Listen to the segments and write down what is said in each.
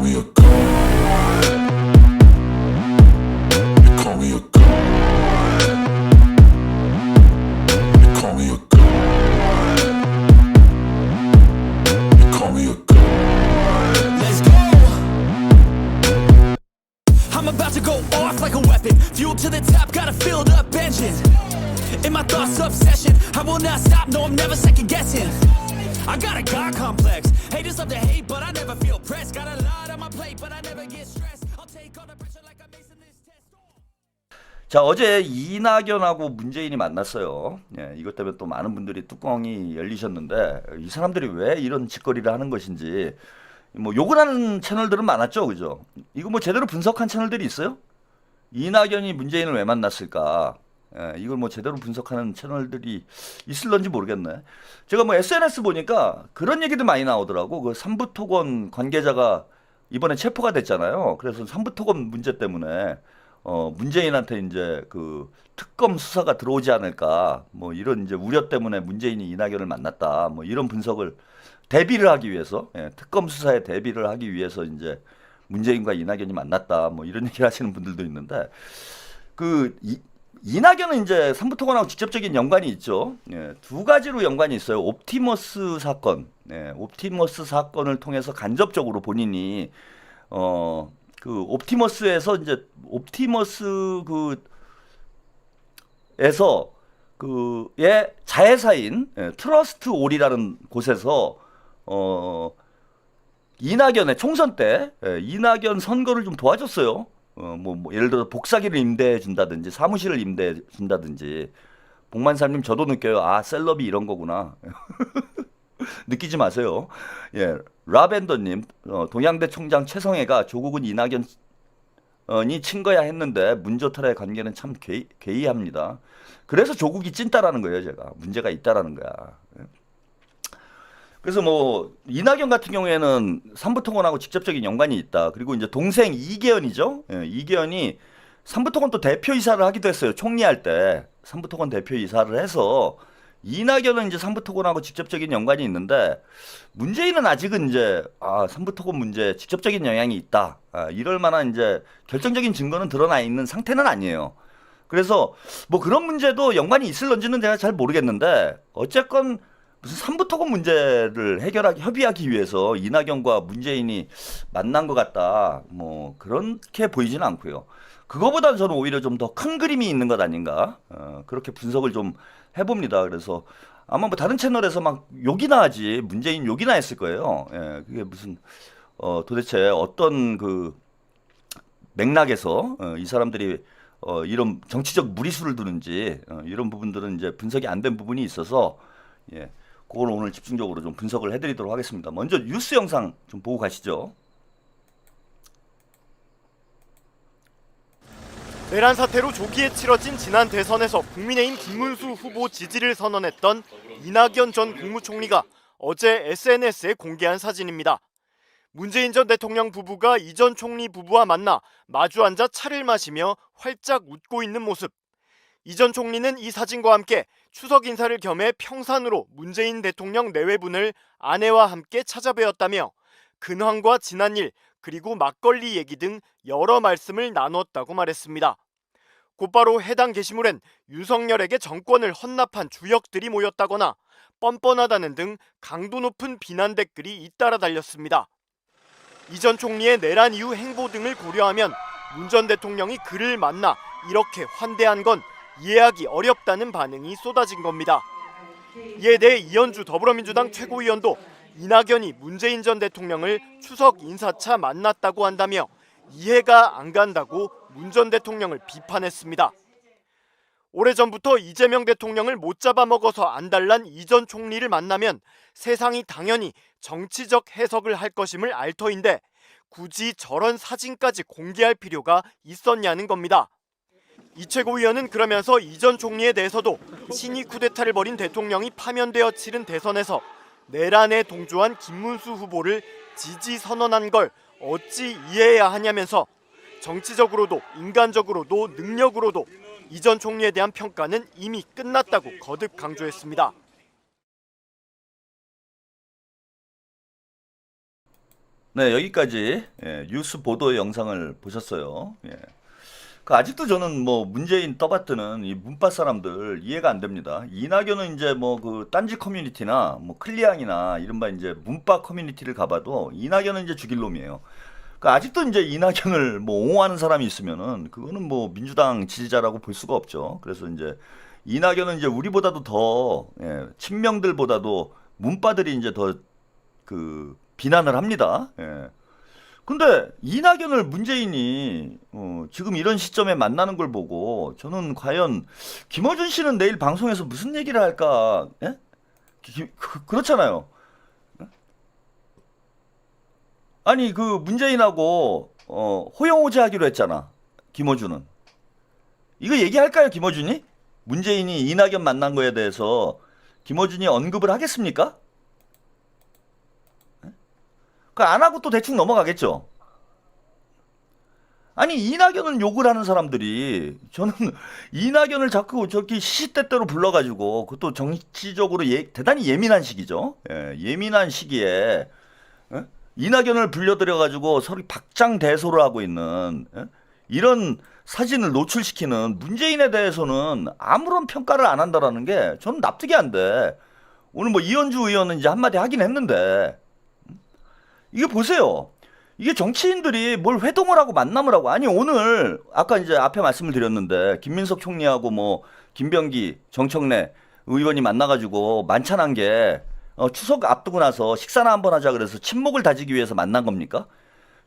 me a god. You call me a god. You call me a god. You call me a god. Let's go! I'm about to go off like a weapon. Fuel to the top, got a filled up engine. In my thoughts, obsession. I will not stop, no, I'm never second guessing. I got a God complex. Haters love to hate, but I never feel pressed. Got a lot on my plate, but I never get stressed. I'll take all the pressure like I'm acing this test. 자, 어제 이낙연하고 문재인이 만났어요. 예, 이것 때문에 또 많은 분들이 뚜껑이 열리셨는데 이 사람들이 왜 이런 짓거리를 하는 것인지 뭐 욕을 하는 채널들은 많았죠, 그죠? 이거 뭐 제대로 분석한 채널들이 있어요? 이낙연이 문재인을 왜 만났을까? 예, 이걸 뭐 제대로 분석하는 채널들이 있을런지 모르겠네. 제가 뭐 SNS 보니까 그런 얘기도 많이 나오더라고. 그 삼부토건 관계자가 이번에 체포가 됐잖아요. 그래서 삼부토건 문제 때문에 문재인한테 이제 그 특검 수사가 들어오지 않을까, 뭐 이런 이제 우려 때문에 문재인이 이낙연을 만났다, 뭐 이런 분석을 대비를 하기 위해서, 예, 특검 수사에 대비를 하기 위해서 이제 문재인과 이낙연이 만났다, 뭐 이런 얘기를 하시는 분들도 있는데 그 이낙연은 이제 삼부토건하고 직접적인 연관이 있죠. 예, 두 가지로 연관이 있어요. 옵티머스 사건, 예, 옵티머스 사건을 통해서 간접적으로 본인이 그 옵티머스에서 이제 옵티머스 그에서 그의 자회사인, 예, 트러스트 올이라는 곳에서 이낙연의 총선 때, 예, 이낙연 선거를 좀 도와줬어요. 뭐 예를 들어 복사기를 임대해 준다든지 사무실을 임대해 준다든지. 복만사님 저도 느껴요. 아, 셀럽이 이런 거구나. 느끼지 마세요. 예, 라벤더님, 동양대 총장 최성애가 조국은 이낙연이 친 거야 했는데 문조탈의 관계는 참 괴이합니다. 그래서 조국이 찐따라는 거예요, 제가. 문제가 있다라는 거야. 그래서 뭐 이낙연 같은 경우에는 삼부토건하고 직접적인 연관이 있다. 그리고 이제 동생 이계현이죠. 예, 이계현이 삼부토건 또 대표이사를 하기도 했어요. 총리할 때 삼부토건 대표이사를 해서 이낙연은 이제 삼부토건하고 직접적인 연관이 있는데 문재인은 아직은 이제 삼부토건 문제에 직접적인 영향이 있다, 이럴 만한 이제 결정적인 증거는 드러나 있는 상태는 아니에요. 그래서 뭐 그런 문제도 연관이 있을런지는 제가 잘 모르겠는데 어쨌건 무슨 삼부토건 문제를 협의하기 위해서 이낙연과 문재인이 만난 것 같다, 뭐 그렇게 보이지는 않고요. 그거보다는 저는 오히려 좀 더 큰 그림이 있는 것 아닌가, 그렇게 분석을 좀 해봅니다. 그래서 아마 뭐 다른 채널에서 막 욕이나 하지, 문재인 욕이나 했을 거예요. 예, 그게 무슨 도대체 어떤 그 맥락에서 이 사람들이 이런 정치적 무리수를 두는지, 이런 부분들은 이제 분석이 안 된 부분이 있어서, 예, 그걸 오늘 집중적으로 좀 분석을 해드리도록 하겠습니다. 먼저 뉴스 영상 좀 보고 가시죠. 내란 사태로 조기에 치러진 지난 대선에서 국민의힘 김문수 후보 지지를 선언했던 이낙연 전 국무총리가 어제 SNS에 공개한 사진입니다. 문재인 전 대통령 부부가 이 전 총리 부부와 만나 마주 앉아 차를 마시며 활짝 웃고 있는 모습. 이 전 총리는 이 사진과 함께 추석 인사를 겸해 평산으로 문재인 대통령 내외분을 아내와 함께 찾아뵈었다며 근황과 지난 일, 그리고 막걸리 얘기 등 여러 말씀을 나눴다고 말했습니다. 곧바로 해당 게시물엔 윤석열에게 정권을 헌납한 주역들이 모였다거나 뻔뻔하다는 등 강도 높은 비난 댓글이 잇따라 달렸습니다. 이 전 총리의 내란 이후 행보 등을 고려하면 문 전 대통령이 그를 만나 이렇게 환대한 건 이해하기 어렵다는 반응이 쏟아진 겁니다. 이에 대해 이현주 더불어민주당 최고위원도 이낙연이 문재인 전 대통령을 추석 인사차 만났다고 한다며 이해가 안 간다고 문 전 대통령을 비판했습니다. 오래전부터 이재명 대통령을 못 잡아먹어서 안달난 이 전 총리를 만나면 세상이 당연히 정치적 해석을 할 것임을 알 터인데 굳이 저런 사진까지 공개할 필요가 있었냐는 겁니다. 이 최고위원은 그러면서 이 전 총리에 대해서도 친위 쿠데타를 벌인 대통령이 파면되어 치른 대선에서 내란에 동조한 김문수 후보를 지지 선언한 걸 어찌 이해해야 하냐면서 정치적으로도 인간적으로도 능력으로도 이 전 총리에 대한 평가는 이미 끝났다고 거듭 강조했습니다. 네, 여기까지 뉴스 보도 영상을 보셨어요. 예. 그 아직도 저는 뭐 문재인 떠받드는 이 문파 사람들 이해가 안 됩니다. 이낙연은 이제 뭐 그 딴지 커뮤니티나 뭐 클리앙이나 이른바 이제 문파 커뮤니티를 가봐도 이낙연은 이제 죽일 놈이에요. 그 아직도 이제 이낙연을 뭐 옹호하는 사람이 있으면은 그거는 뭐 민주당 지지자라고 볼 수가 없죠. 그래서 이제 이낙연은 이제 우리보다도 더 친명들보다도 문파들이 이제 더 그 비난을 합니다. 예. 근데 이낙연을 문재인이 지금 이런 시점에 만나는 걸 보고 저는 과연 김어준 씨는 내일 방송에서 무슨 얘기를 할까? 예? 그렇잖아요. 아니 그 문재인하고 호영호제하기로 했잖아. 김어준은 이거 얘기할까요? 김어준이 문재인이 이낙연 만난 거에 대해서 김어준이 언급을 하겠습니까? 안 하고 또 대충 넘어가겠죠. 아니 이낙연을 욕을 하는 사람들이 저는 이낙연을 자꾸 저기 시시때때로 불러가지고 그것도 정치적으로 대단히 예민한 시기죠. 예민한 시기에 이낙연을 불려들여가지고 서로 박장대소를 하고 있는 이런 사진을 노출시키는 문재인에 대해서는 아무런 평가를 안 한다라는 게 저는 납득이 안 돼. 오늘 뭐 이현주 의원은 이제 한마디 하긴 했는데 이게 보세요. 이게 정치인들이 뭘 회동을 하고 만남을 하고 아니 오늘 아까 이제 앞에 말씀을 드렸는데 김민석 총리하고 뭐 김병기 정청래 의원이 만나가지고 만찬한 게 추석 앞두고 나서 식사나 한번 하자 그래서 친목을 다지기 위해서 만난 겁니까?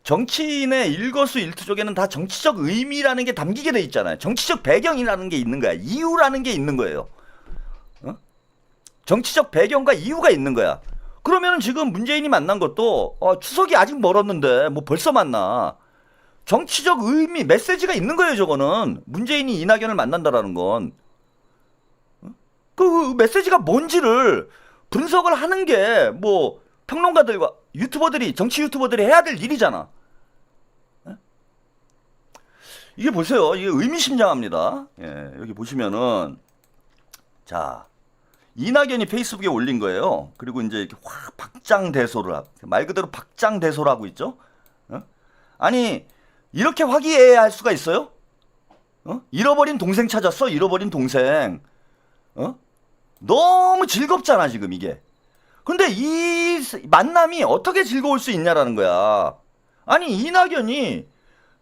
정치인의 일거수일투족에는 다 정치적 의미라는 게 담기게 돼 있잖아요. 정치적 배경이라는 게 있는 거야. 이유라는 게 있는 거예요. 정치적 배경과 이유가 있는 거야. 그러면 지금 문재인이 만난 것도 추석이 아직 멀었는데 뭐 벌써 만나. 정치적 의미, 메시지가 있는 거예요. 저거는 문재인이 이낙연을 만난다라는 건. 그 메시지가 뭔지를 분석을 하는 게 뭐 평론가들과 유튜버들이 정치 유튜버들이 해야 될 일이잖아. 이게 보세요. 이게 의미심장합니다. 여기 보시면은 자. 이낙연이 페이스북에 올린 거예요. 그리고 이제 이렇게 확 박장대소를 말 그대로 박장대소를 하고 있죠. 아니 이렇게 화기애애할 수가 있어요? 잃어버린 동생 찾았어? 잃어버린 동생. 너무 즐겁잖아 지금 이게. 근데 이 만남이 어떻게 즐거울 수 있냐라는 거야. 아니 이낙연이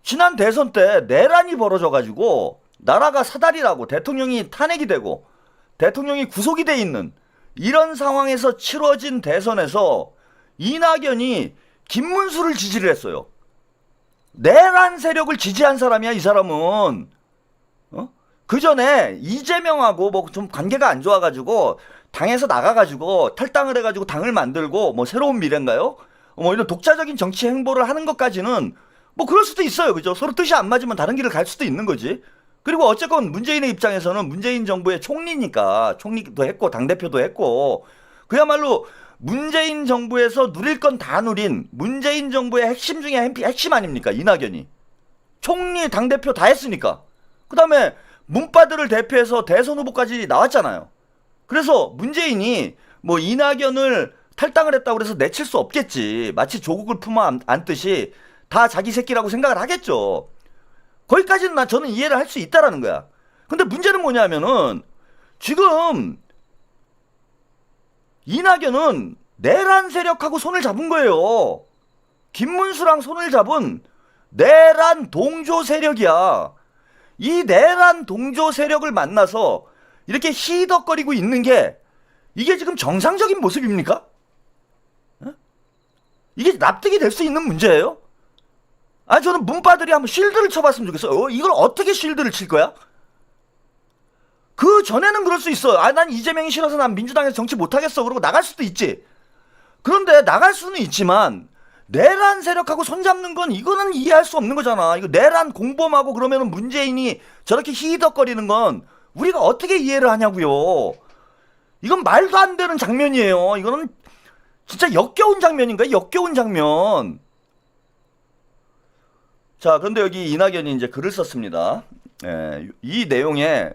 지난 대선 때 내란이 벌어져가지고 나라가 사달이라고 대통령이 탄핵이 되고 대통령이 구속이 돼 있는 이런 상황에서 치러진 대선에서 이낙연이 김문수를 지지를 했어요. 내란 세력을 지지한 사람이야 이 사람은. 그 전에 이재명하고 뭐 좀 관계가 안 좋아가지고 당에서 나가가지고 탈당을 해가지고 당을 만들고 뭐 새로운 미래인가요? 뭐 이런 독자적인 정치 행보를 하는 것까지는 뭐 그럴 수도 있어요. 그죠? 서로 뜻이 안 맞으면 다른 길을 갈 수도 있는 거지. 그리고 어쨌건 문재인의 입장에서는 문재인 정부의 총리니까 총리도 했고 당대표도 했고 그야말로 문재인 정부에서 누릴 건 다 누린 문재인 정부의 핵심 중에 핵심 아닙니까? 이낙연이. 총리 당대표 다 했으니까. 그 다음에 문파들을 대표해서 대선 후보까지 나왔잖아요. 그래서 문재인이 뭐 이낙연을 탈당을 했다고 그래서 내칠 수 없겠지. 마치 조국을 품어 안듯이 다 자기 새끼라고 생각을 하겠죠. 거기까지는 저는 이해를 할 수 있다라는 거야. 근데 문제는 뭐냐면은 지금 이낙연은 내란 세력하고 손을 잡은 거예요. 김문수랑 손을 잡은 내란 동조 세력이야. 이 내란 동조 세력을 만나서 이렇게 히덕거리고 있는 게 이게 지금 정상적인 모습입니까? 이게 납득이 될 수 있는 문제예요? 저는 문파들이 한번 쉴드를 쳐봤으면 좋겠어요. 이걸 어떻게 쉴드를 칠 거야? 그 전에는 그럴 수 있어. 난 이재명이 싫어서 난 민주당에서 정치 못하겠어. 그러고 나갈 수도 있지. 그런데 나갈 수는 있지만 내란 세력하고 손잡는 건 이거는 이해할 수 없는 거잖아. 이거 내란 공범하고 그러면은 문재인이 저렇게 히덕거리는 건 우리가 어떻게 이해를 하냐고요. 이건 말도 안 되는 장면이에요. 이거는 진짜 역겨운 장면인가요? 역겨운 장면. 자, 그런데 여기 이낙연이 이제 글을 썼습니다. 이 내용에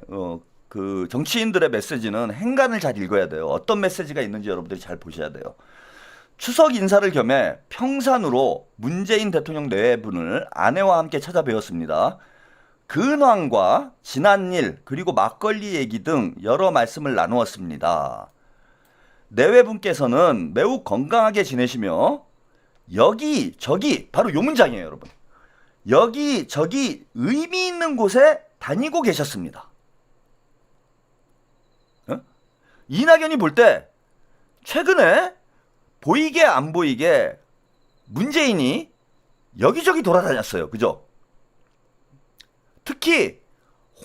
그 정치인들의 메시지는 행간을 잘 읽어야 돼요. 어떤 메시지가 있는지 여러분들이 잘 보셔야 돼요. 추석 인사를 겸해 평산으로 문재인 대통령 내외분을 아내와 함께 찾아뵈었습니다. 근황과 지난 일 그리고 막걸리 얘기 등 여러 말씀을 나누었습니다. 내외분께서는 매우 건강하게 지내시며 여기저기 바로 요 문장이에요, 여러분. 여기저기 의미 있는 곳에 다니고 계셨습니다. 이낙연이 볼 때 최근에 보이게 안 보이게 문재인이 여기저기 돌아다녔어요. 그죠? 특히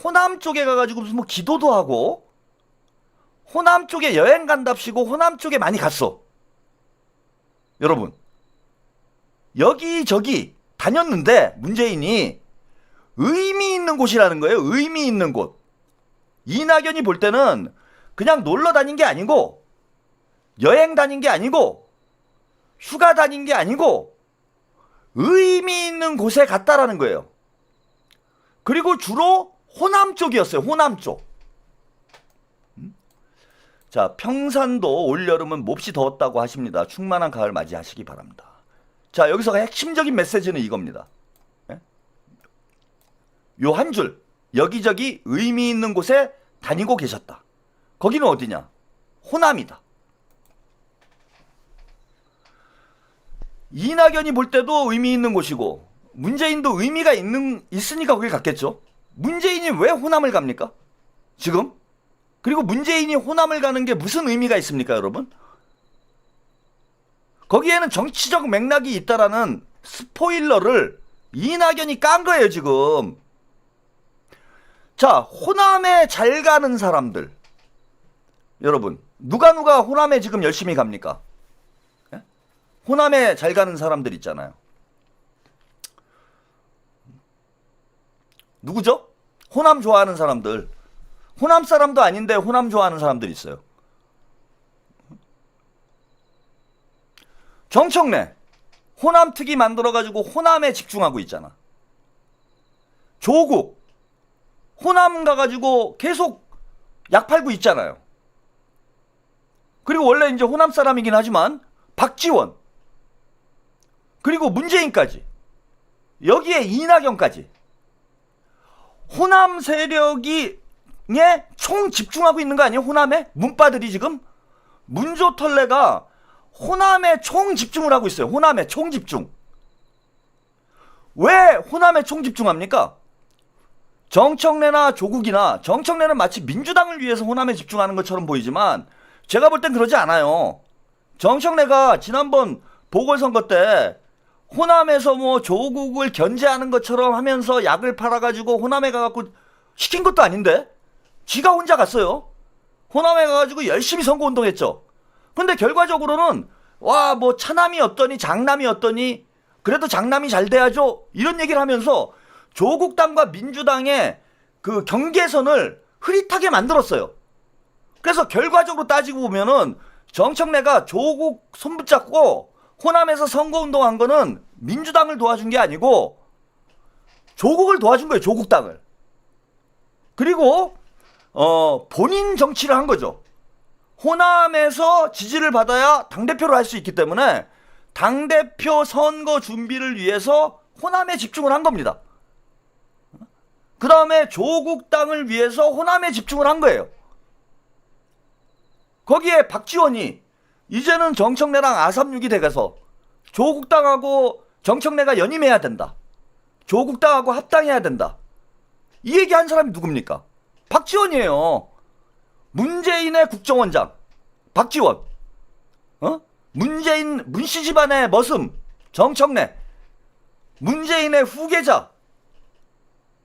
호남 쪽에 가가지고 무슨 뭐 기도도 하고 호남 쪽에 여행 간답시고 호남 쪽에 많이 갔어. 여러분, 여기저기 다녔는데 문재인이 의미 있는 곳이라는 거예요. 의미 있는 곳. 이낙연이 볼 때는 그냥 놀러 다닌 게 아니고 여행 다닌 게 아니고 휴가 다닌 게 아니고 의미 있는 곳에 갔다라는 거예요. 그리고 주로 호남 쪽이었어요. 호남 쪽. 자, 평산도 올여름은 몹시 더웠다고 하십니다. 충만한 가을 맞이하시기 바랍니다. 자, 여기서 핵심적인 메시지는 이겁니다. 요 한 줄, 여기저기 의미 있는 곳에 다니고 계셨다. 거기는 어디냐? 호남이다. 이낙연이 볼 때도 의미 있는 곳이고 문재인도 의미가 있으니까 거길 갔겠죠. 문재인이 왜 호남을 갑니까? 지금? 그리고 문재인이 호남을 가는 게 무슨 의미가 있습니까, 여러분? 거기에는 정치적 맥락이 있다라는 스포일러를 이낙연이 깐 거예요, 지금. 자, 호남에 잘 가는 사람들. 여러분, 누가 호남에 지금 열심히 갑니까? 예? 호남에 잘 가는 사람들 있잖아요. 누구죠? 호남 좋아하는 사람들. 호남 사람도 아닌데 호남 좋아하는 사람들 있어요. 정청래 호남 특위 만들어가지고 호남에 집중하고 있잖아. 조국 호남 가가지고 계속 약 팔고 있잖아요. 그리고 원래 이제 호남 사람이긴 하지만 박지원 그리고 문재인까지 여기에 이낙연까지 호남 세력이 총 집중하고 있는 거 아니에요? 호남에? 문빠들이 지금 문조털레가 호남에 총 집중을 하고 있어요. 호남에 총 집중. 왜 호남에 총 집중합니까? 정청래나 조국이나 정청래는 마치 민주당을 위해서 호남에 집중하는 것처럼 보이지만 제가 볼 땐 그러지 않아요. 정청래가 지난번 보궐선거 때 호남에서 뭐 조국을 견제하는 것처럼 하면서 약을 팔아가지고 호남에 가갖고 시킨 것도 아닌데 지가 혼자 갔어요. 호남에 가가지고 열심히 선거운동했죠. 근데 결과적으로는 와 뭐 차남이 어떠니 장남이 어떠니 그래도 장남이 잘 돼야죠 이런 얘기를 하면서 조국당과 민주당의 그 경계선을 흐릿하게 만들었어요. 그래서 결과적으로 따지고 보면은 정청래가 조국 손붙잡고 호남에서 선거운동한 거는 민주당을 도와준 게 아니고 조국을 도와준 거예요. 조국당을. 그리고 본인 정치를 한 거죠. 호남에서 지지를 받아야 당대표를 할 수 있기 때문에 당대표 선거 준비를 위해서 호남에 집중을 한 겁니다. 그 다음에 조국당을 위해서 호남에 집중을 한 거예요. 거기에 박지원이 이제는 정청래랑 아삼육이 돼가서 조국당하고 정청래가 연임해야 된다. 조국당하고 합당해야 된다. 이 얘기한 사람이 누굽니까? 박지원이에요. 문재인의 국정원장 박지원. 문씨 집안의 머슴 정청래. 문재인의 후계자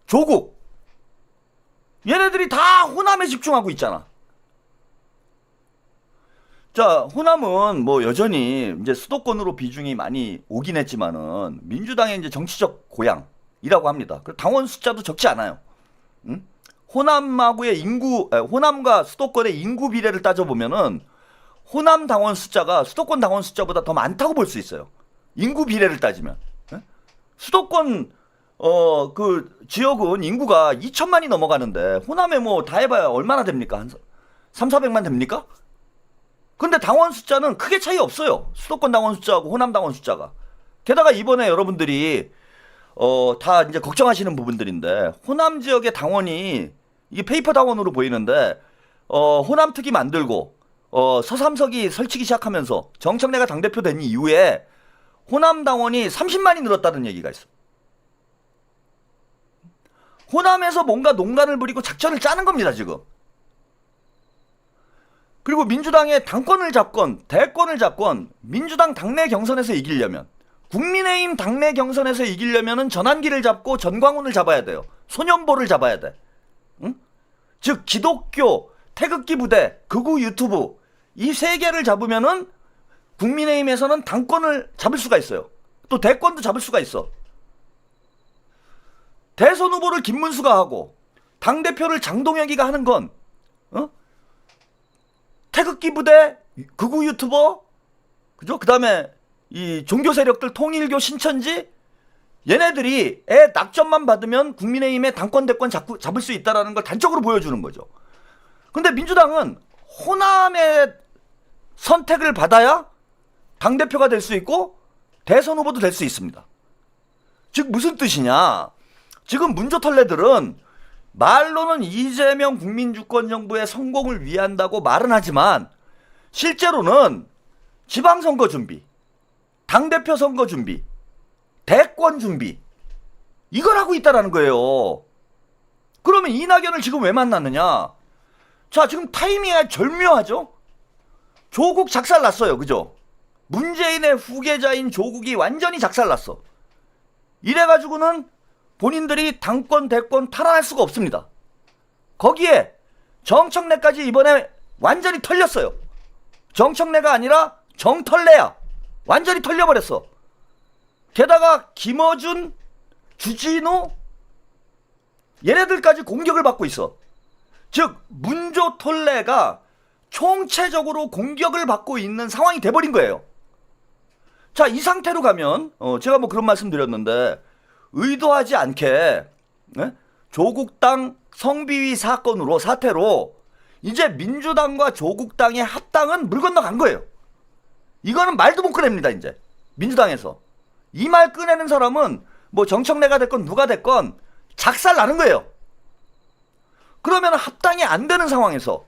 조국. 얘네들이 다 호남에 집중하고 있잖아. 자, 호남은 뭐 여전히 이제 수도권으로 비중이 많이 오긴 했지만은 민주당의 이제 정치적 고향이라고 합니다. 그 당원 숫자도 적지 않아요. 응? 호남하고의 호남과 수도권의 인구 비례를 따져보면은 호남 당원 숫자가 수도권 당원 숫자보다 더 많다고 볼 수 있어요. 인구 비례를 따지면. 수도권 그 지역은 인구가 2천만이 넘어가는데 호남에 뭐 다 해봐야 얼마나 됩니까? 한 3, 400만 됩니까? 근데 당원 숫자는 크게 차이 없어요. 수도권 당원 숫자하고 호남 당원 숫자가. 게다가 이번에 여러분들이 다 이제 걱정하시는 부분들인데 호남 지역의 당원이 이게 페이퍼 당원으로 보이는데 호남 특위 만들고 서삼석이 설치기 시작하면서 정청래가 당대표 된 이후에 호남 당원이 30만이 늘었다는 얘기가 있어. 호남에서 뭔가 농간을 부리고 작전을 짜는 겁니다, 지금. 그리고 민주당의 당권을 잡건 대권을 잡건 민주당 당내 경선에서 이기려면 국민의힘 당내 경선에서 이기려면은 전환기를 잡고 전광훈을 잡아야 돼요. 소년보를 잡아야 돼. 응? 즉 기독교, 태극기 부대, 극우 유튜브 이 세 개를 잡으면은 국민의힘에서는 당권을 잡을 수가 있어요. 또 대권도 잡을 수가 있어. 대선 후보를 김문수가 하고 당대표를 장동혁이가 하는 건 태극기 부대, 극우 유튜버, 그죠? 그 다음에 이 종교 세력들 통일교 신천지 얘네들이 낙점만 받으면 국민의힘의 당권 대권 잡을 수 있다는 걸 단적으로 보여주는 거죠. 근데 민주당은 호남의 선택을 받아야 당대표가 될 수 있고 대선 후보도 될 수 있습니다. 즉 무슨 뜻이냐? 지금 문조털레들은 말로는 이재명 국민주권정부의 성공을 위한다고 말은 하지만 실제로는 지방선거 준비, 당대표 선거 준비, 대권 준비 이걸 하고 있다는 거예요. 그러면 이낙연을 지금 왜 만났느냐? 자, 지금 타이밍이 절묘하죠? 조국 작살났어요. 그죠? 문재인의 후계자인 조국이 완전히 작살났어. 이래가지고는 본인들이 당권 대권 탈환할 수가 없습니다. 거기에 정청래까지 이번에 완전히 털렸어요. 정청래가 아니라 정털래야. 완전히 털려버렸어. 게다가 김어준, 주진우 얘네들까지 공격을 받고 있어. 즉 문조털래가 총체적으로 공격을 받고 있는 상황이 돼버린 거예요. 자, 이 상태로 가면 제가 뭐 그런 말씀 드렸는데 의도하지 않게 조국당 성비위 사태로 이제 민주당과 조국당의 합당은 물 건너간 거예요. 이거는 말도 못 꺼냅니다. 이제 민주당에서 이 말 꺼내는 사람은 뭐 정청래가 됐건 누가 됐건 작살 나는 거예요. 그러면 합당이 안 되는 상황에서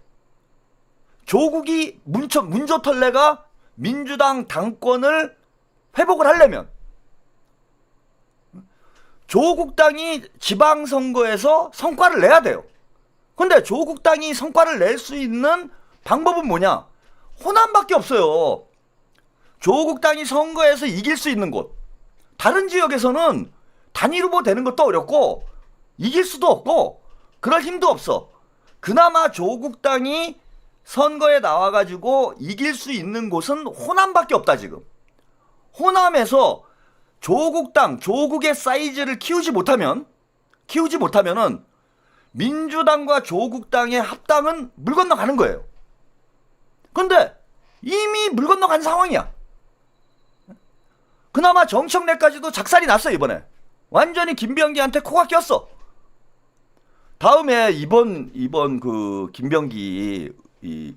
조국이 문조털래가 민주당 당권을 회복을 하려면 조국당이 지방선거에서 성과를 내야 돼요. 근데 조국당이 성과를 낼 수 있는 방법은 뭐냐? 호남밖에 없어요. 조국당이 선거에서 이길 수 있는 곳. 다른 지역에서는 단일 후보 되는 것도 어렵고 이길 수도 없고 그럴 힘도 없어. 그나마 조국당이 선거에 나와가지고 이길 수 있는 곳은 호남밖에 없다 지금. 호남에서 조국의 사이즈를 키우지 못하면은 민주당과 조국당의 합당은 물 건너가는 거예요. 근데 이미 물 건너간 상황이야. 그나마 정청래까지도 작살이 났어 이번에. 완전히 김병기한테 코가 꼈어. 다음에 이번 그 김병기 이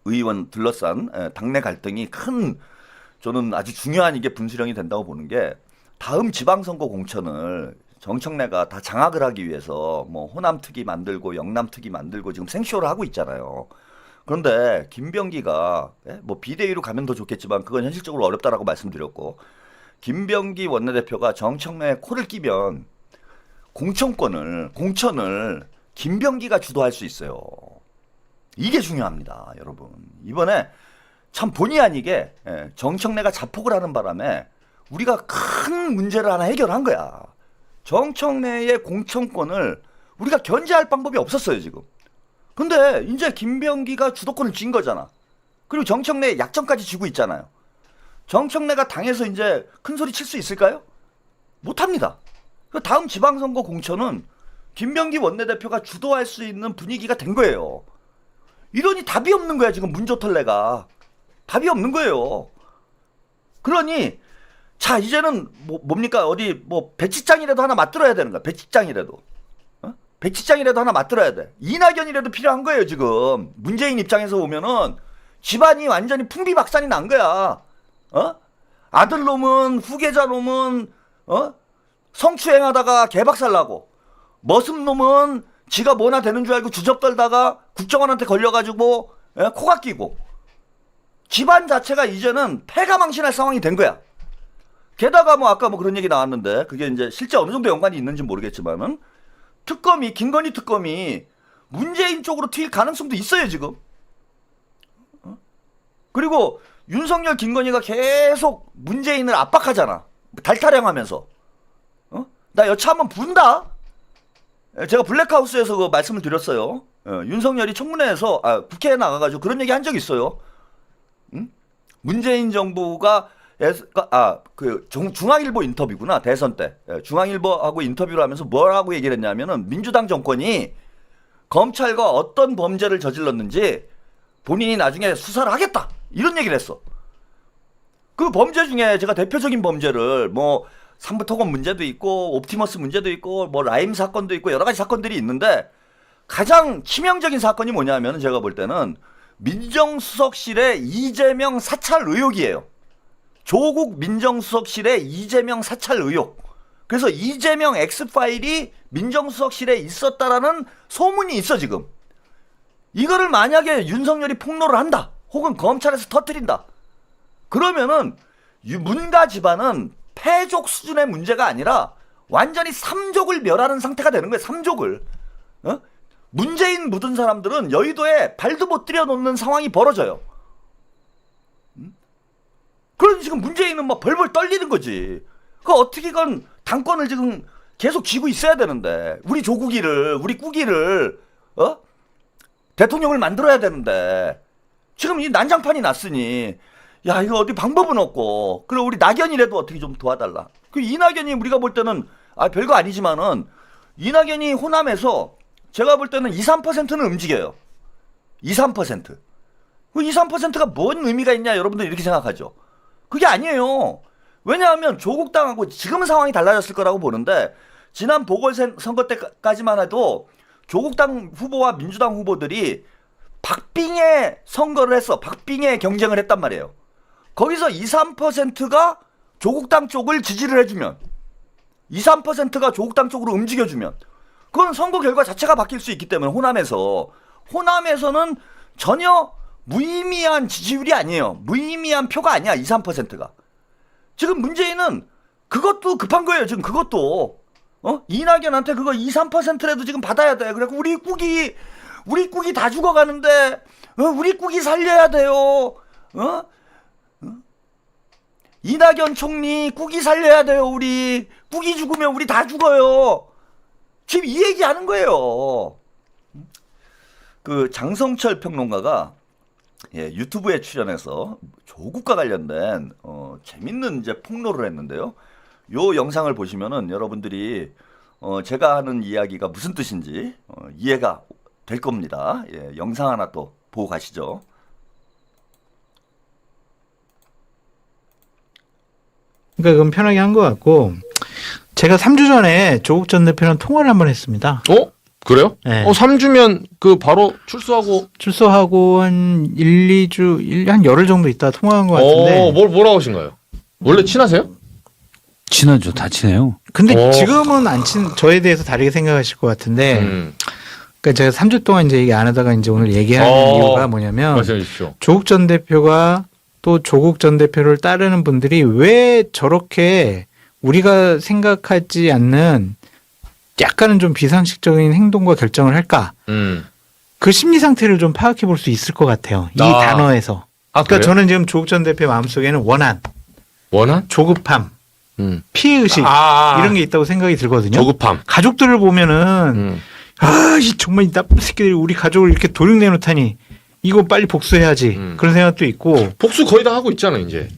의원 둘러싼 당내 갈등이 큰 저는 아주 중요한 이게 분수령이 된다고 보는 게 다음 지방선거 공천을 정청래가 다 장악을 하기 위해서 뭐 호남 특위 만들고 영남 특위 만들고 지금 생쇼를 하고 있잖아요. 그런데 김병기가 뭐 비대위로 가면 더 좋겠지만 그건 현실적으로 어렵다라고 말씀드렸고 김병기 원내대표가 정청래에 코를 끼면 공천을 김병기가 주도할 수 있어요. 이게 중요합니다, 여러분. 이번에 참 본의 아니게 정청래가 자폭을 하는 바람에 우리가 큰 문제를 하나 해결한 거야. 정청래의 공천권을 우리가 견제할 방법이 없었어요, 지금. 근데 이제 김병기가 주도권을 쥔 거잖아. 그리고 정청래의 약점까지 쥐고 있잖아요. 정청래가 당에서 이제 큰 소리 칠 수 있을까요? 못합니다. 다음 지방선거 공천은 김병기 원내대표가 주도할 수 있는 분위기가 된 거예요. 이러니 답이 없는 거야, 지금 문조털래가. 답이 없는 거예요. 그러니 자 이제는 뭡니까 어디 뭐 배치장이라도 하나 맞들어야 되는 거야. 배치장이라도 하나 맞들어야 돼. 이낙연이라도 필요한 거예요. 지금 문재인 입장에서 보면은 집안이 완전히 풍비박산이 난 거야. 아들놈은 후계자놈은 성추행하다가 개박살 나고, 머슴놈은 지가 뭐나 되는 줄 알고 주접 떨다가 국정원한테 걸려가지고 코가 끼고, 집안 자체가 이제는 패가망신할 상황이 된 거야. 게다가 뭐 아까 뭐 그런 얘기 나왔는데, 그게 이제 실제 어느 정도 연관이 있는지 모르겠지만은, 김건희 특검이 문재인 쪽으로 튈 가능성도 있어요, 지금. 그리고 윤석열, 김건희가 계속 문재인을 압박하잖아. 달타령하면서. 나 여차하면 분다. 제가 블랙하우스에서 그 말씀을 드렸어요. 윤석열이 청문회에서 국회에 나가가지고 그런 얘기 한 적 있어요. 문재인 정부가 중앙일보 인터뷰구나, 대선 때. 중앙일보하고 인터뷰를 하면서 뭐라고 얘기를 했냐면은, 민주당 정권이 검찰과 어떤 범죄를 저질렀는지 본인이 나중에 수사를 하겠다, 이런 얘기를 했어. 그 범죄 중에 제가 대표적인 범죄를 뭐 삼부토건 문제도 있고 옵티머스 문제도 있고 뭐 라임 사건도 있고 여러 가지 사건들이 있는데, 가장 치명적인 사건이 뭐냐면 제가 볼 때는 민정수석실의 이재명 사찰 의혹이에요. 조국 민정수석실의 이재명 사찰 의혹. 그래서 이재명 X파일이 민정수석실에 있었다라는 소문이 있어, 지금. 이거를 만약에 윤석열이 폭로를 한다, 혹은 검찰에서 터뜨린다, 그러면은 문가 집안은 패족 수준의 문제가 아니라 완전히 삼족을 멸하는 상태가 되는 거예요. 삼족을. 문재인 묻은 사람들은 여의도에 발도 못 들여놓는 상황이 벌어져요. 그럼 지금 문재인은 막 벌벌 떨리는 거지. 그 어떻게건 당권을 지금 계속 쥐고 있어야 되는데, 우리 조국이를, 우리 꾸기를 대통령을 만들어야 되는데, 지금 이 난장판이 났으니, 야, 이거 어디 방법은 없고, 그리고 우리 낙연이라도 어떻게 좀 도와달라. 그 이낙연이 우리가 볼 때는 별거 아니지만은, 이낙연이 호남에서 제가 볼 때는 2, 3%는 움직여요. 2, 3%. 그 2, 3%가 뭔 의미가 있냐, 여러분들 이렇게 생각하죠. 그게 아니에요. 왜냐하면 조국당하고 지금 상황이 달라졌을 거라고 보는데, 지난 보궐선거 때까지만 해도 조국당 후보와 민주당 후보들이 박빙의 선거를 했어. 박빙의 경쟁을 했단 말이에요. 거기서 2, 3%가 조국당 쪽을 지지를 해주면, 2, 3%가 조국당 쪽으로 움직여주면, 그건 선거 결과 자체가 바뀔 수 있기 때문에, 호남에서는 전혀 무의미한 지지율이 아니에요. 무의미한 표가 아니야, 2, 3%가. 지금 문재인은 그것도 급한 거예요, 지금 그것도. 이낙연한테 그거 2, 3%라도 지금 받아야 돼. 그래갖고 우리 꾸기 다 죽어가는데, 우리 꾸기 살려야 돼요. 이낙연 총리 꾸기 살려야 돼요, 우리. 꾸기 죽으면 우리 다 죽어요. 지금 이 얘기 하는 거예요. 그 장성철 평론가가 유튜브에 출연해서 조국과 관련된 재밌는 이제 폭로를 했는데요. 요 영상을 보시면은 여러분들이 제가 하는 이야기가 무슨 뜻인지 이해가 될 겁니다. 영상 하나 또 보고 가시죠. 그러니까 그건 편하게 한 것 같고, 제가 3주 전에 조국 전 대표랑 통화를 한번 했습니다. 그래요? 네. 3주면 바로 출소하고 한 1, 2주, 한 열흘 정도 있다 통화한 것 같은데. 뭐라고 하신가요? 원래 친하세요? 친하죠. 다 친해요. 근데 지금은 저에 대해서 다르게 생각하실 것 같은데, 그러니까 제가 3주 동안 이제 얘기 안 하다가 이제 오늘 얘기하는 이유가 뭐냐면, 말씀해 주십시오. 조국 전 대표가 또 조국 전 대표를 따르는 분들이 왜 저렇게 우리가 생각하지 않는 약간은 좀 비상식적인 행동과 결정을 할까? 그 심리 상태를 좀 파악해 볼 수 있을 것 같아요. 이 단어에서. 그러니까 그래요? 저는 지금 조국 전 대표 마음속에는 원한? 조급함, 피해의식 이런 게 있다고 생각이 들거든요. 조급함. 가족들을 보면은 정말 이 나쁜 새끼들이 우리 가족을 이렇게 도륙내놓다니 이거 빨리 복수해야지 그런 생각도 있고. 복수 거의 다 하고 있잖아 이제.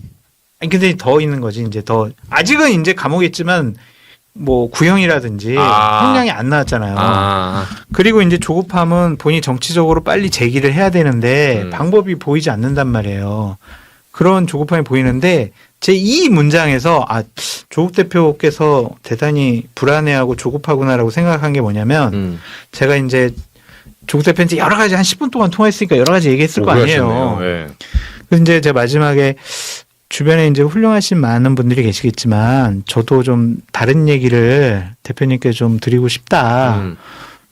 아니 근데 더 있는 거지. 이제 더 아직은 이제 감옥에 있지만 뭐 구형이라든지 형량이 안 나왔잖아요. 그리고 이제 조급함은 본인이 정치적으로 빨리 제기를 해야 되는데 방법이 보이지 않는단 말이에요. 그런 조급함이 보이는데 제 이 문장에서 조국 대표께서 대단히 불안해하고 조급하구나라고 생각한 게 뭐냐면 제가 이제 조국 대표한테 여러 가지 한 10분 동안 통화했으니까 여러 가지 얘기했을 거 아니에요. 예. 그래서 이제 제가 마지막에 주변에 이제 훌륭하신 많은 분들이 계시겠지만 저도 좀 다른 얘기를 대표님께 좀 드리고 싶다.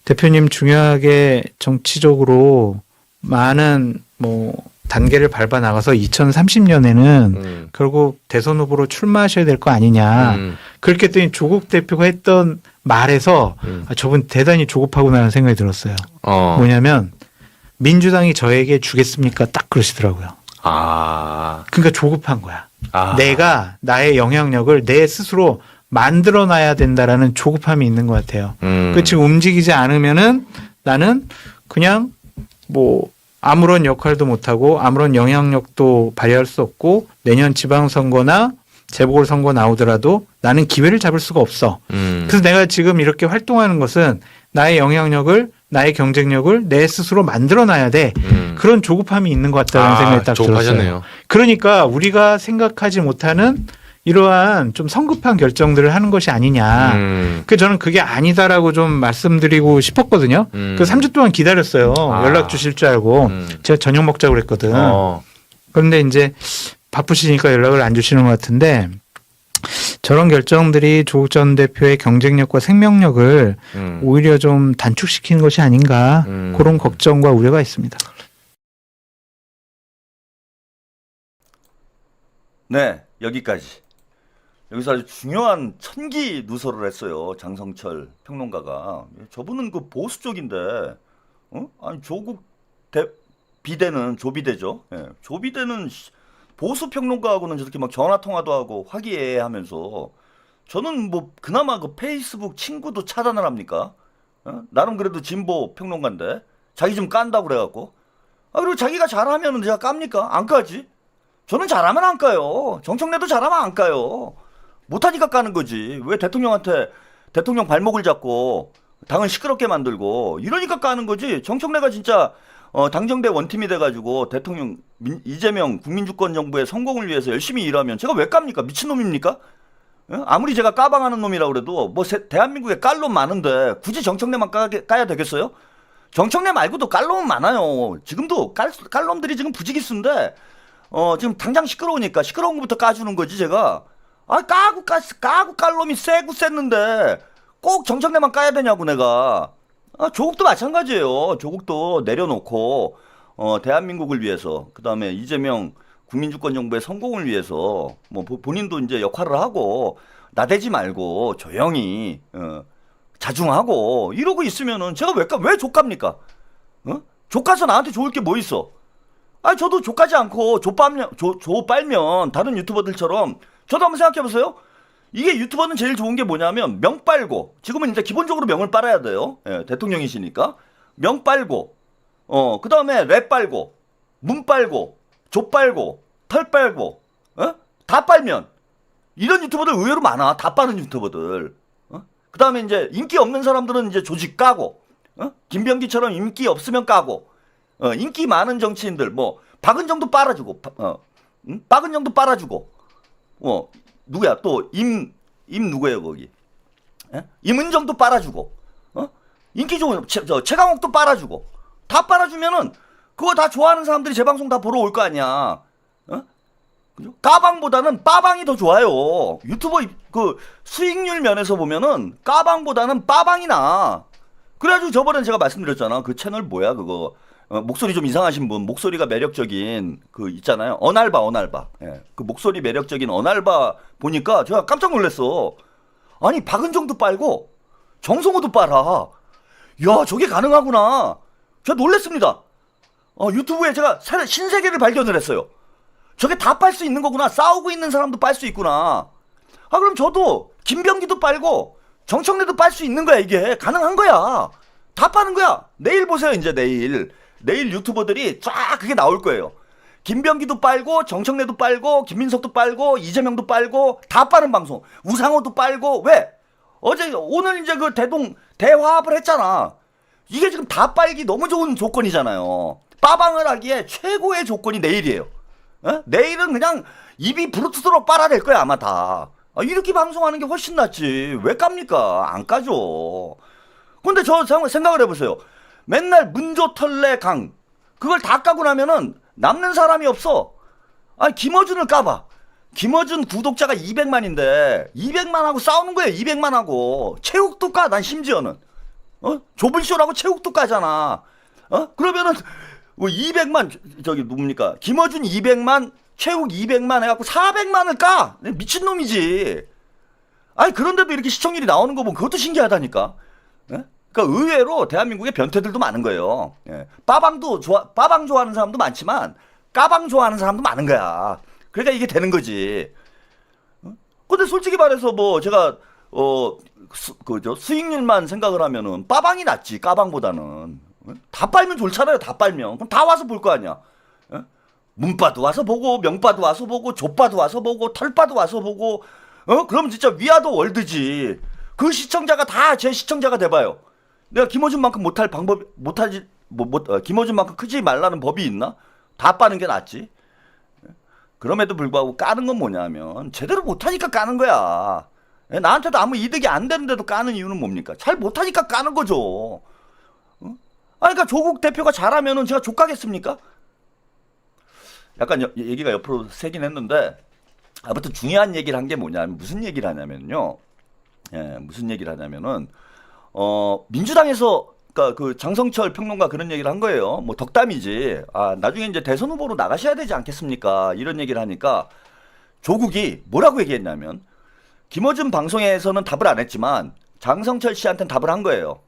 대표님 중요하게 정치적으로 많은 뭐 단계를 밟아 나가서 2030년에는 결국 대선 후보로 출마하셔야 될 거 아니냐. 그렇게 했더니 조국 대표가 했던 말에서 아, 저분 대단히 조급하구나라는 생각이 들었어요. 뭐냐면 민주당이 저에게 주겠습니까? 딱 그러시더라고요. 그러니까 조급한 거야. 내가 나의 영향력을 내 스스로 만들어놔야 된다라는 조급함이 있는 것 같아요. 그 지금 움직이지 않으면은 나는 그냥 뭐 아무런 역할도 못하고 아무런 영향력도 발휘할 수 없고 내년 지방선거나 재보궐선거 나오더라도 나는 기회를 잡을 수가 없어. 그래서 내가 지금 이렇게 활동하는 것은 나의 영향력을 나의 경쟁력을 내 스스로 만들어놔야 돼. 그런 조급함이 있는 것 같다는 생각이 딱 들었어요. 그러니까 우리가 생각하지 못하는 이러한 좀 성급한 결정들을 하는 것이 아니냐. 그 저는 그게 아니다라고 좀 말씀드리고 싶었거든요. 그 3주 동안 기다렸어요. 연락 주실 줄 알고 제가 저녁 먹자고 그랬거든. 그런데 이제 바쁘시니까 연락을 안 주시는 것 같은데 저런 결정들이 조국 전 대표의 경쟁력과 생명력을 오히려 좀 단축시키는 것이 아닌가 그런 걱정과 우려가 있습니다. 네, 여기까지. 여기서 아주 중요한 천기 누설을 했어요. 장성철 평론가가. 저분은 그 보수 쪽인데, 아니 조국 비대는 조비대죠. 예, 조비대는 보수 평론가하고는 저렇게 막 전화 통화도 하고 화기애애하면서 저는 뭐 그나마 그 페이스북 친구도 차단을 합니까? 나름 그래도 진보 평론가인데 자기 좀 깐다고 그래갖고. 그리고 자기가 잘하면 제가 깝니까? 안 까지. 저는 잘하면 안 까요. 정청래도 잘하면 안 까요. 못하니까 까는 거지. 왜 대통령한테 대통령 발목을 잡고 당을 시끄럽게 만들고 이러니까 까는 거지. 정청래가 진짜 당정대 원팀이 돼가지고 대통령 이재명 국민주권 정부의 성공을 위해서 열심히 일하면 제가 왜 깝니까? 미친놈입니까? 아무리 제가 까방하는 놈이라 그래도 뭐 대한민국에 깔 놈 많은데 굳이 정청래만 까야 되겠어요? 정청래 말고도 깔 놈은 많아요. 지금도 깔 놈들이 지금 부지기수인데 지금 당장 시끄러우니까 시끄러운 것부터 까주는 거지 제가. 까고 깔 놈이 세고 셌는데 꼭 정청래만 까야 되냐고 내가. 조국도 마찬가지예요. 조국도 내려놓고 대한민국을 위해서 그다음에 이재명 국민주권 정부의 성공을 위해서 뭐 본인도 이제 역할을 하고 나대지 말고 조용히 자중하고 이러고 있으면은 제가 왜 족갑니까? 족가서 나한테 좋을 게 뭐 있어? 저도 족가지 않고 족빨면 다른 유튜버들처럼 저도 한번 생각해보세요. 이게 유튜버는 제일 좋은 게 뭐냐면 명 빨고 지금은 이제 기본적으로 명을 빨아야 돼요. 예, 대통령이시니까 명 빨고 그 다음에 랩 빨고 문 빨고 조 빨고 털 빨고 다 빨면 이런 유튜버들 의외로 많아. 다 빠른 유튜버들. 그 다음에 이제 인기 없는 사람들은 이제 조직 까고 김병기처럼 인기 없으면 까고 인기 많은 정치인들 뭐 박은정도 빨아주고 박은정도 빨아주고 누구야 또 임 누구예요 거기? 임은정도 빨아주고 인기 좋은 최강욱도 빨아주고 다 빨아주면은 그거 다 좋아하는 사람들이 제 방송 다 보러 올 거 아니야. 그죠? 까방보다는 빠방이 더 좋아요. 유튜버 그 수익률 면에서 보면은 까방보다는 빠방이 나. 그래가지고 저번에 제가 말씀드렸잖아. 그 채널 뭐야 그거. 목소리 좀 이상하신 분, 목소리가 매력적인 그 있잖아요. 어날바. 예. 그 목소리 매력적인 어날바 보니까 제가 깜짝 놀랐어. 아니 박은정도 빨고 정성호도 빨아. 야 저게 가능하구나. 제가 놀랐습니다. 유튜브에 제가 신세계를 발견을 했어요. 저게 다 빨 수 있는 거구나. 싸우고 있는 사람도 빨 수 있구나. 그럼 저도 김병기도 빨고 정청래도 빨 수 있는 거야. 이게 가능한 거야. 다 빠는 거야. 내일 보세요. 이제 내일 유튜버들이 쫙 그게 나올 거예요. 김병기도 빨고 정청래도 빨고 김민석도 빨고 이재명도 빨고 다 빠는 방송. 우상호도 빨고. 왜? 오늘 이제 그 대화합을 했잖아. 이게 지금 다 빨기 너무 좋은 조건이잖아요. 빠방을 하기에 최고의 조건이 내일이에요. 내일은 그냥 입이 부르트도록 빨아낼 거야 아마 다. 이렇게 방송하는 게 훨씬 낫지. 왜 깝니까? 안 까죠. 근데 저 생각을 해보세요. 맨날 문조털래 강 그걸 다 까고 나면은 남는 사람이 없어. 아니 김어준을 까봐. 김어준 구독자가 200만인데 200만하고 싸우는 거예요. 200만하고 체육도 까. 난 심지어는 조블쇼라고 체육도 까잖아. 그러면은 뭐 200만 저기 뭡니까 김어준 200만 체육 200만 해갖고 400만을 까. 미친놈이지. 아니 그런데도 이렇게 시청률이 나오는 거 보면 그것도 신기하다니까. 그러니까 의외로 대한민국에 변태들도 많은 거예요. 빠방 좋아하는 사람도 많지만 까방 좋아하는 사람도 많은 거야. 그러니까 이게 되는 거지. 근데 솔직히 말해서 뭐 제가 수익률만 생각을 하면은 빠방이 낫지 까방보다는. 다 빨면 좋잖아요. 다 빨면 그럼 다 와서 볼 거 아니야. 문바도 와서 보고 명바도 와서 보고 족바도 와서 보고 털바도 와서 보고 그럼 진짜 위아더 월드지. 그 시청자가 다 제 시청자가 돼봐요. 내가 김어준만큼 못할 방법 못하지 김어준만큼 크지 말라는 법이 있나? 다 빠는 게 낫지. 그럼에도 불구하고 까는 건 뭐냐면 제대로 못하니까 까는 거야. 나한테도 아무 이득이 안 되는데도 까는 이유는 뭡니까? 잘 못하니까 까는 거죠. 그러니까 조국 대표가 잘하면은 제가 족가겠습니까? 약간 얘기가 옆으로 새긴 했는데 아무튼 중요한 얘기를 한 게 뭐냐면 무슨 얘기를 하냐면요. 무슨 얘기를 하냐면은 민주당에서 그러니까 그 장성철 평론가 그런 얘기를 한 거예요. 뭐 덕담이지. 나중에 이제 대선 후보로 나가셔야 되지 않겠습니까? 이런 얘기를 하니까 조국이 뭐라고 얘기했냐면 김어준 방송에서는 답을 안 했지만 장성철 씨한테는 답을 한 거예요.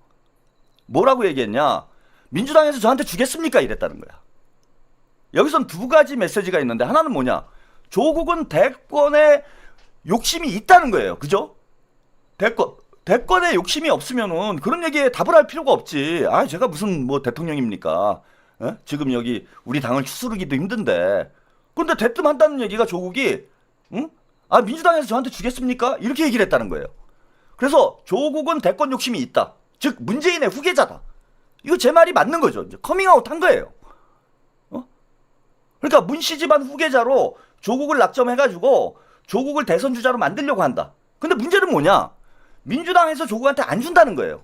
뭐라고 얘기했냐? 민주당에서 저한테 주겠습니까? 이랬다는 거야. 여기선 두 가지 메시지가 있는데 하나는 뭐냐? 조국은 대권에 욕심이 있다는 거예요. 그죠? 대권에 욕심이 없으면은 그런 얘기에 답을 할 필요가 없지. 제가 무슨 뭐 대통령입니까? 지금 여기 우리 당을 추스르기도 힘든데. 근데 대뜸 한다는 얘기가 조국이 민주당에서 저한테 주겠습니까? 이렇게 얘기를 했다는 거예요. 그래서 조국은 대권 욕심이 있다. 즉 문재인의 후계자다. 이거 제 말이 맞는 거죠. 이제 커밍아웃 한 거예요. 그러니까 문씨 집안 후계자로 조국을 낙점해가지고 조국을 대선 주자로 만들려고 한다. 근데 문제는 뭐냐? 민주당에서 조국한테 안 준다는 거예요.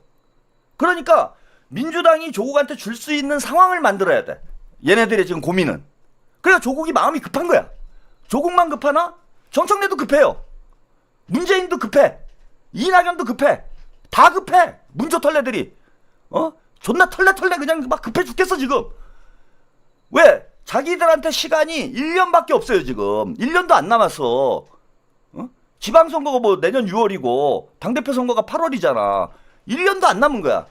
그러니까 민주당이 조국한테 줄 수 있는 상황을 만들어야 돼. 얘네들의 지금 고민은. 그래서 조국이 마음이 급한 거야. 조국만 급하나? 정청래도 급해요. 문재인도 급해. 이낙연도 급해. 다 급해. 문조털레들이. 존나 털레 그냥 막 급해 죽겠어 지금. 왜? 자기들한테 시간이 1년밖에 없어요 지금. 1년도 안 남았어. 지방선거가 뭐 내년 6월이고 당대표 선거가 8월이잖아. 1년도 안 남은 거야.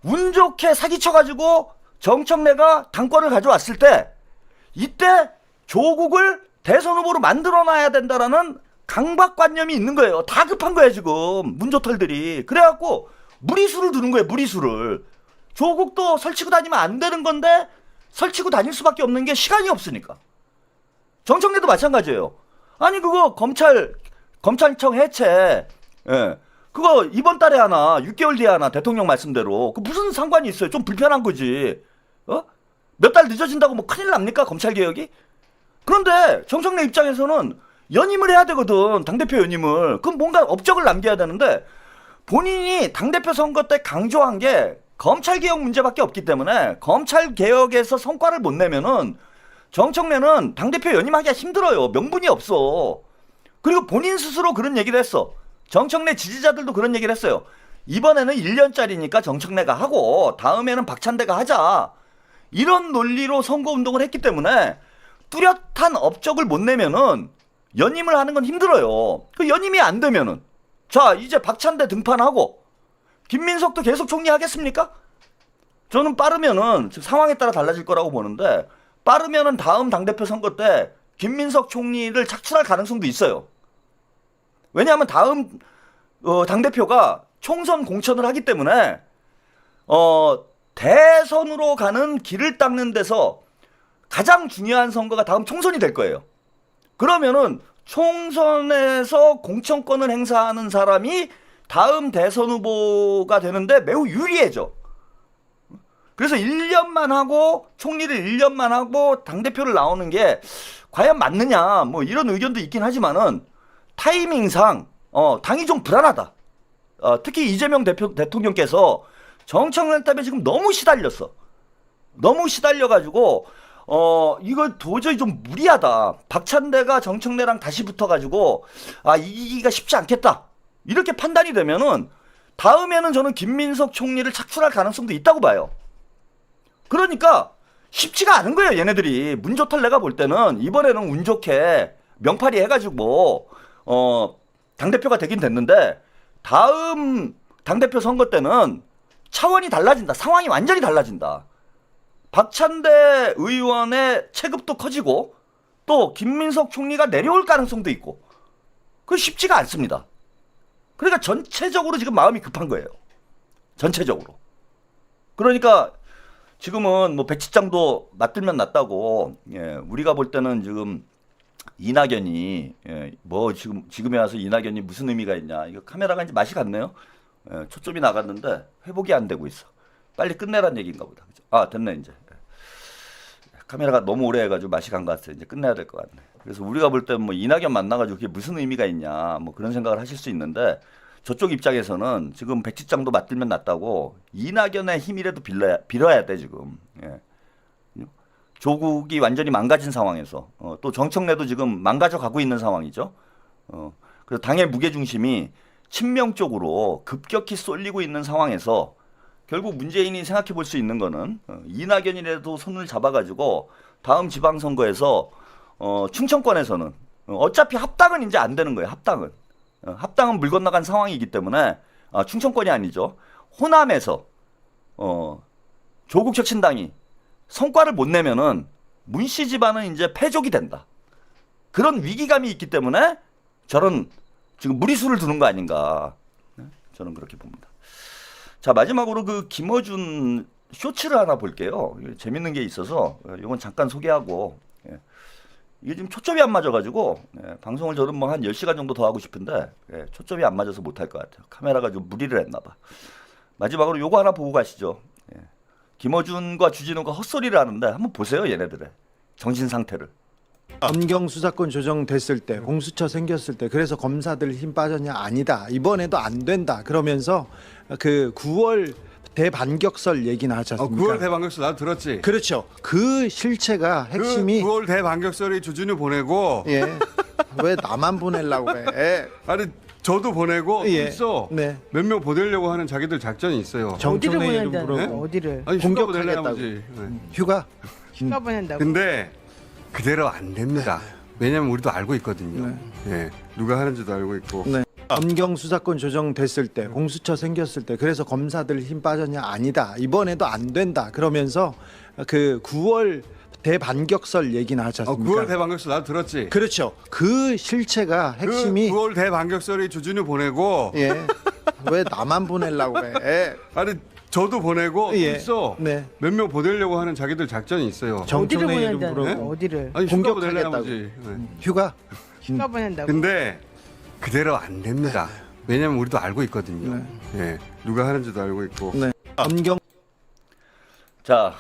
운 좋게 사기쳐가지고 정청래가 당권을 가져왔을 때 이때 조국을 대선 후보로 만들어놔야 된다라는 강박관념이 있는 거예요. 다 급한 거야 지금 문조털들이. 그래갖고 무리수를 두는 거예요. 무리수를. 조국도 설치고 다니면 안 되는 건데 설치고 다닐 수밖에 없는 게 시간이 없으니까. 정청래도 마찬가지예요. 아니 그거 검찰청 해체 그거 이번 달에 하나 6개월 뒤에 하나 대통령 말씀대로 그 무슨 상관이 있어요. 좀 불편한 거지. 몇 달 늦어진다고 뭐 큰일 납니까 검찰개혁이? 그런데 정청래 입장에서는 연임을 해야 되거든. 당대표 연임을. 그럼 뭔가 업적을 남겨야 되는데 본인이 당대표 선거 때 강조한 게 검찰개혁 문제밖에 없기 때문에 검찰개혁에서 성과를 못 내면은 정청래는 당대표 연임하기가 힘들어요. 명분이 없어. 그리고 본인 스스로 그런 얘기를 했어. 정청래 지지자들도 그런 얘기를 했어요. 이번에는 1년짜리니까 정청래가 하고 다음에는 박찬대가 하자. 이런 논리로 선거운동을 했기 때문에 뚜렷한 업적을 못 내면은 연임을 하는 건 힘들어요. 그 연임이 안 되면은 자 이제 박찬대 등판하고 김민석도 계속 총리하겠습니까? 저는 빠르면은 상황에 따라 달라질 거라고 보는데 빠르면은 다음 당대표 선거 때 김민석 총리를 착출할 가능성도 있어요. 왜냐하면 다음 당대표가 총선 공천을 하기 때문에 대선으로 가는 길을 닦는 데서 가장 중요한 선거가 다음 총선이 될 거예요. 그러면은 총선에서 공천권을 행사하는 사람이 다음 대선 후보가 되는데 매우 유리해져. 그래서 1년만 하고 총리를 1년만 하고 당대표를 나오는 게 과연 맞느냐 뭐 이런 의견도 있긴 하지만은 타이밍상 당이 좀 불안하다. 특히 이재명 대통령께서 정청래 때문에 지금 너무 시달렸어. 너무 시달려가지고 이거 도저히 좀 무리하다. 박찬대가 정청래랑 다시 붙어가지고 이기기가 쉽지 않겠다. 이렇게 판단이 되면은 다음에는 저는 김민석 총리를 착출할 가능성도 있다고 봐요. 그러니까 쉽지가 않은 거예요, 얘네들이. 문조탈 내가 볼 때는 이번에는 운 좋게 명팔이 해가지고 당대표가 되긴 됐는데 다음 당대표 선거 때는 차원이 달라진다. 상황이 완전히 달라진다. 박찬대 의원의 체급도 커지고 또 김민석 총리가 내려올 가능성도 있고 그거 쉽지가 않습니다. 그러니까 전체적으로 지금 마음이 급한 거예요. 전체적으로. 그러니까 지금은 뭐 백지장도 맞들면 낫다고 우리가 볼 때는 지금 이낙연이 뭐 지금에 와서 이낙연이 무슨 의미가 있냐. 이거 카메라가 이제 맛이 갔네요. 초점이 나갔는데 회복이 안 되고 있어. 빨리 끝내란 얘기인가 보다. 그죠? 됐네 이제. 카메라가 너무 오래 해가지고 맛이 간 것 같아요. 이제 끝내야 될 것 같네. 그래서 우리가 볼 때 뭐 이낙연 만나가지고 그게 무슨 의미가 있냐 뭐 그런 생각을 하실 수 있는데 저쪽 입장에서는 지금 백지장도 맞들면 낫다고 이낙연의 힘이라도 빌어야 돼 지금. 조국이 완전히 망가진 상황에서 또 정청래도 지금 망가져 가고 있는 상황이죠. 그래서 당의 무게중심이 친명 쪽으로 급격히 쏠리고 있는 상황에서 결국 문재인이 생각해 볼 수 있는 거는 이낙연이라도 손을 잡아가지고 다음 지방선거에서 충청권에서는 어차피 합당은 이제 안 되는 거예요. 합당은 물 건너간 상황이기 때문에 충청권이 아니죠. 호남에서 조국혁신당이 성과를 못 내면은 문씨 집안은 이제 패족이 된다. 그런 위기감이 있기 때문에 저런 지금 무리수를 두는 거 아닌가. 저는 그렇게 봅니다. 자, 마지막으로 그 김어준 쇼츠를 하나 볼게요. 재밌는 게 있어서 이건 잠깐 소개하고 이게 지금 초점이 안 맞아가지고 방송을 저는 뭐 한 10시간 정도 더 하고 싶은데 초점이 안 맞아서 못할 것 같아요. 카메라가 좀 무리를 했나 봐. 마지막으로 요거 하나 보고 가시죠. 김어준과 주진우가 헛소리를 하는데 한번 보세요. 얘네들의 정신 상태를. 검경 수사권 조정됐을 때 공수처 생겼을 때 그래서 검사들 힘 빠졌냐 아니다 이번에도 안 된다 그러면서 그 9월 대반격설 얘기나 하지 않습니까? 9월 대반격설 나도 들었지. 그렇죠. 그 실체가 핵심이 9월 대반격설이 주진우 보내고 왜 나만 보내려고 그래? 아니 저도 보내고 있어. 네. 몇 명 보내려고 하는 자기들 작전이 있어요. 정청래 이름 보낸다는 부르고 거예요? 어디를? 아니 휴가 보내려고 공격하겠다고. 하지. 휴가. 휴가 보낸다고? 근데 그대로 안 됩니다. 왜냐면 우리도 알고 있거든요. 누가 하는지도 알고 있고. 검경 수사권 조정됐을 때 공수처 생겼을 때 그래서 검사들 힘 빠졌냐 아니다 이번에도 안 된다 그러면서 그 9월 대반격설 얘기나 하지 않습니까? 9월 대반격설 나도 들었지. 그렇죠. 그 실체가 핵심이 9월 대반격설이 주진우 보내고 왜 나만 보내려고 그래? 아니 저도 보내고 있어. 네. 몇 명 보내려고 하는 자기들 작전이 있어요. 어디를 정청래 이름 보낸다는 부르고 거예요? 어디를? 아니 휴가 공격하겠다고. 보내려고 하지. 휴가. 휴가 보낸다고? 근데 그대로 안 됩니다. 왜냐면 우리도 알고 있거든요. 누가 하는지도 알고 있고. 검경 자,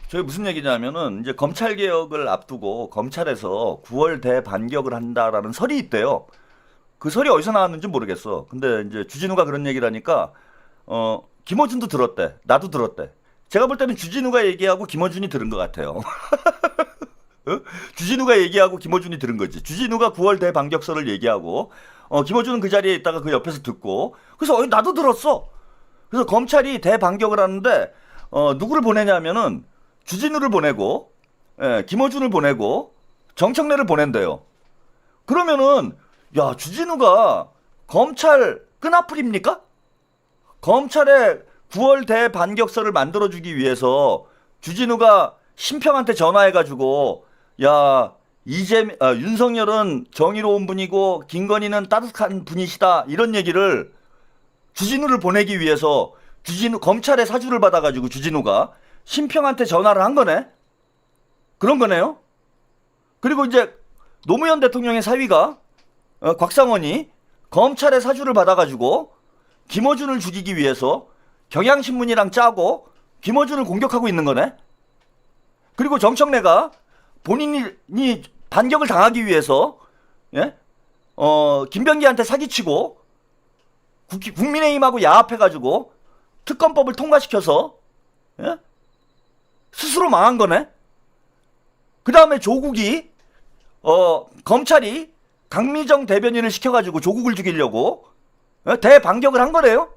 저희 무슨 얘기냐면은 이제 검찰 개혁을 앞두고 검찰에서 9월 대반격을 한다라는 설이 있대요. 그 설이 어디서 나왔는지 모르겠어. 근데 이제 주진우가 그런 얘기를 하니까 김어준도 들었대. 나도 들었대. 제가 볼 때는 주진우가 얘기하고 김어준이 들은 것 같아요. 주진우가 얘기하고 김어준이 들은 거지. 주진우가 9월 대반격설을 얘기하고 김어준은 그 자리에 있다가 그 옆에서 듣고 그래서 나도 들었어. 그래서 검찰이 대반격을 하는데 누구를 보내냐면은 주진우를 보내고 김어준을 보내고 정청래를 보낸대요. 그러면은 야 주진우가 검찰 끈앞풀입니까? 검찰의 9월 대반격설을 만들어주기 위해서 주진우가 심평한테 전화해가지고 야 윤석열은 정의로운 분이고 김건희는 따뜻한 분이시다 이런 얘기를 주진우를 보내기 위해서 검찰의 사주를 받아가지고 주진우가 심평한테 전화를 한 거네. 그런 거네요. 그리고 이제 노무현 대통령의 사위가 곽상원이 검찰의 사주를 받아가지고 김어준을 죽이기 위해서 경향신문이랑 짜고 김어준을 공격하고 있는 거네. 그리고 정청래가 본인이 반격을 당하기 위해서 김병기한테 사기치고 국민의힘하고 야합해가지고 특검법을 통과시켜서 예? 스스로 망한 거네. 그 다음에 조국이 검찰이 강미정 대변인을 시켜가지고 조국을 죽이려고 대반격을 한 거래요.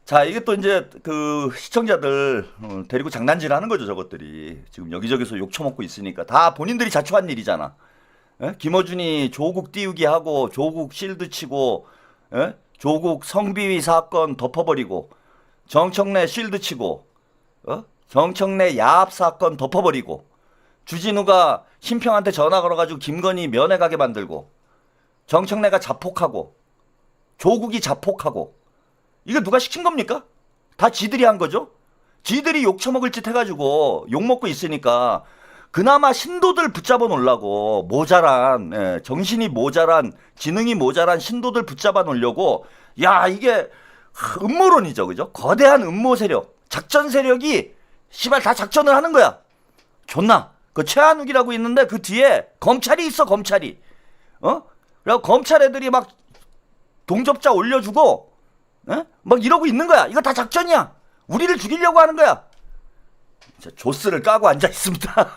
자, 이게 또 이제 그 시청자들 데리고 장난질 하는 거죠, 저것들이. 지금 여기저기서 욕 처먹고 있으니까. 다 본인들이 자초한 일이잖아. 예? 김어준이 조국 띄우기 하고, 조국 실드 치고, 예? 조국 성비위 사건 덮어버리고, 정청래 실드 치고, 정청래 야합 사건 덮어버리고, 주진우가 심평한테 전화 걸어가지고 김건희 면회 가게 만들고, 정청래가 자폭하고, 조국이 자폭하고, 이거 누가 시킨 겁니까? 다 지들이 한 거죠? 지들이 욕 처먹을 짓 해가지고 욕 먹고 있으니까 그나마 신도들 붙잡아 놓으려고 모자란, 정신이 모자란, 지능이 모자란 신도들 붙잡아 놓으려고, 야, 이게 음모론이죠, 그죠? 거대한 음모 세력, 작전 세력이 씨발 다 작전을 하는 거야. 존나. 그 최한욱이라고 있는데 그 뒤에 검찰이 있어, 검찰이. 그리고 검찰 애들이 막 동접자 올려주고, 막 이러고 있는 거야. 이거 다 작전이야. 우리를 죽이려고 하는 거야. 조스를 까고 앉아 있습니다.